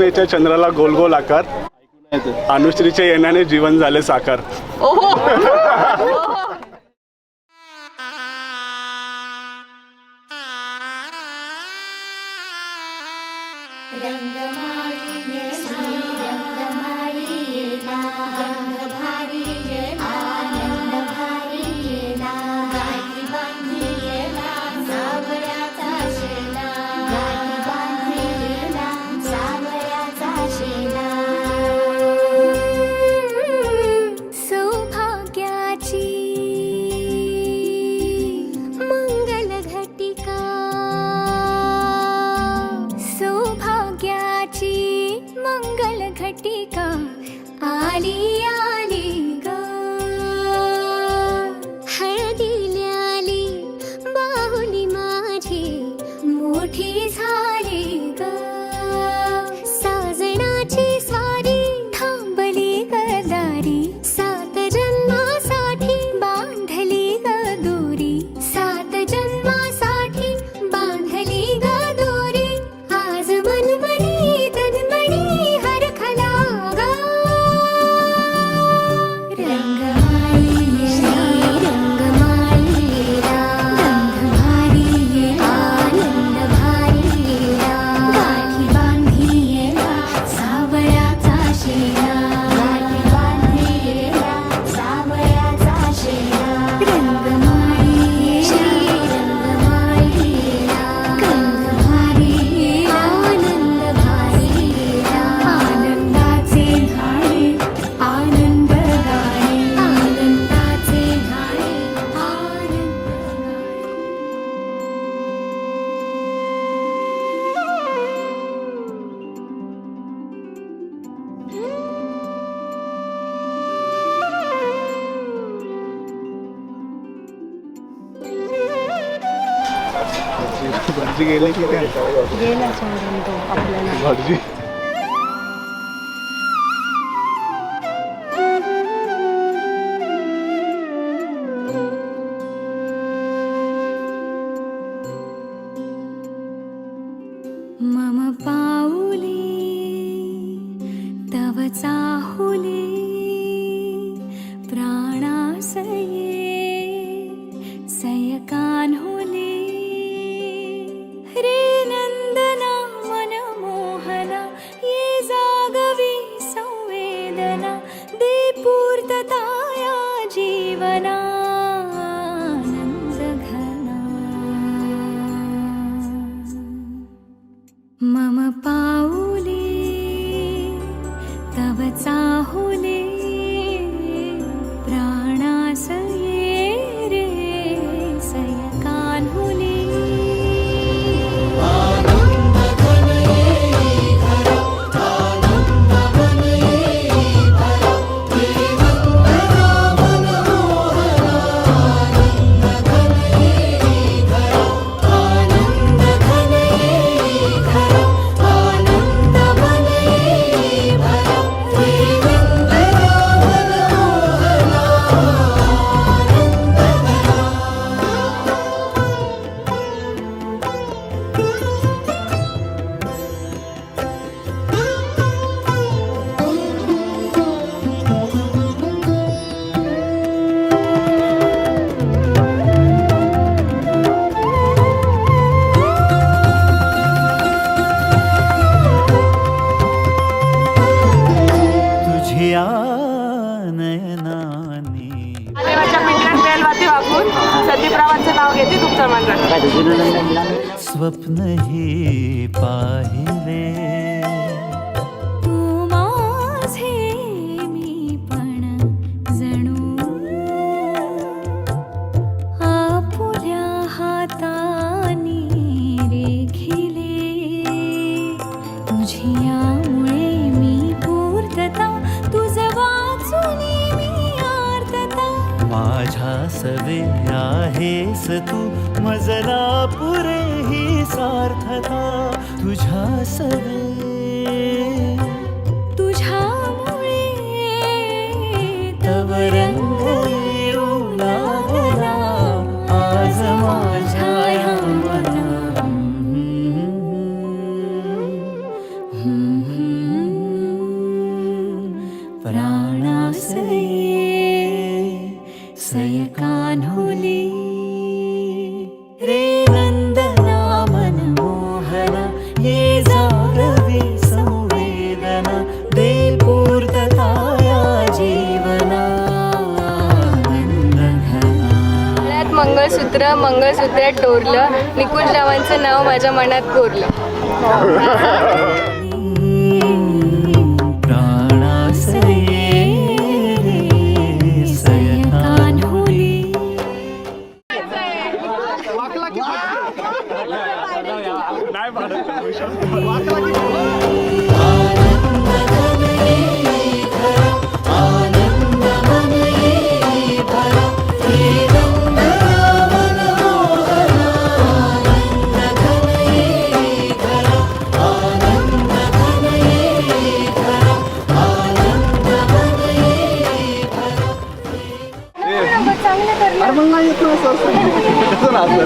पौर्णिमेच्या चंद्राला गोल गोल आकार, अनुश्रीच्या येण्याने जीवन झाले साकार. घटिका आली आली ग, हळदीला आली बाहुली माझी मोठी झाली ग, साजणाची स्वारी थांबली ग दारी, सात जन्मासाठी बांधली ग दोरी, सात जन्मासाठी बांधली ग दोरी, आज मनमनी तन्मणी भटजी गेले की काय? गेला सोडून तो आपल्याला. भटजी मम पाऊले तव चाहुले प्राणासये सयकान्हुले रे नंदना मनमोहना ये जागवी संवेदना दे पूर्तता या जीवना आनंदघना. मम पाऊले तव चाहुले प्राणासये रे सयकान्हुले. स्वप्न ही पाहिले तू माझे मी पण जणू आपुल्या हातानी रेखिले तुझ्यामुळे मी पूर्तता तुझ वाचुनी मी आर्तता. माझ्या सवे आहेस तू मजला पुरे ही सार्थता तुझ्या सवे तुझ्यामुळे तव रंग येऊ लागला आज माझ्या या मना. प्राणासये सयकान्हुली रे नंदना मनमोहना ये जागवे संवेदना दे पूर्तता या जीवना गळ्यात मंगळसूत्रात डोरलं, निकुंजरावांचं नाव माझ्या मनात कोरलं. प्राणासये रे सयकान्हुली नाही पाडत. अरे मग नाही येत ना सर. कसं नाचलं?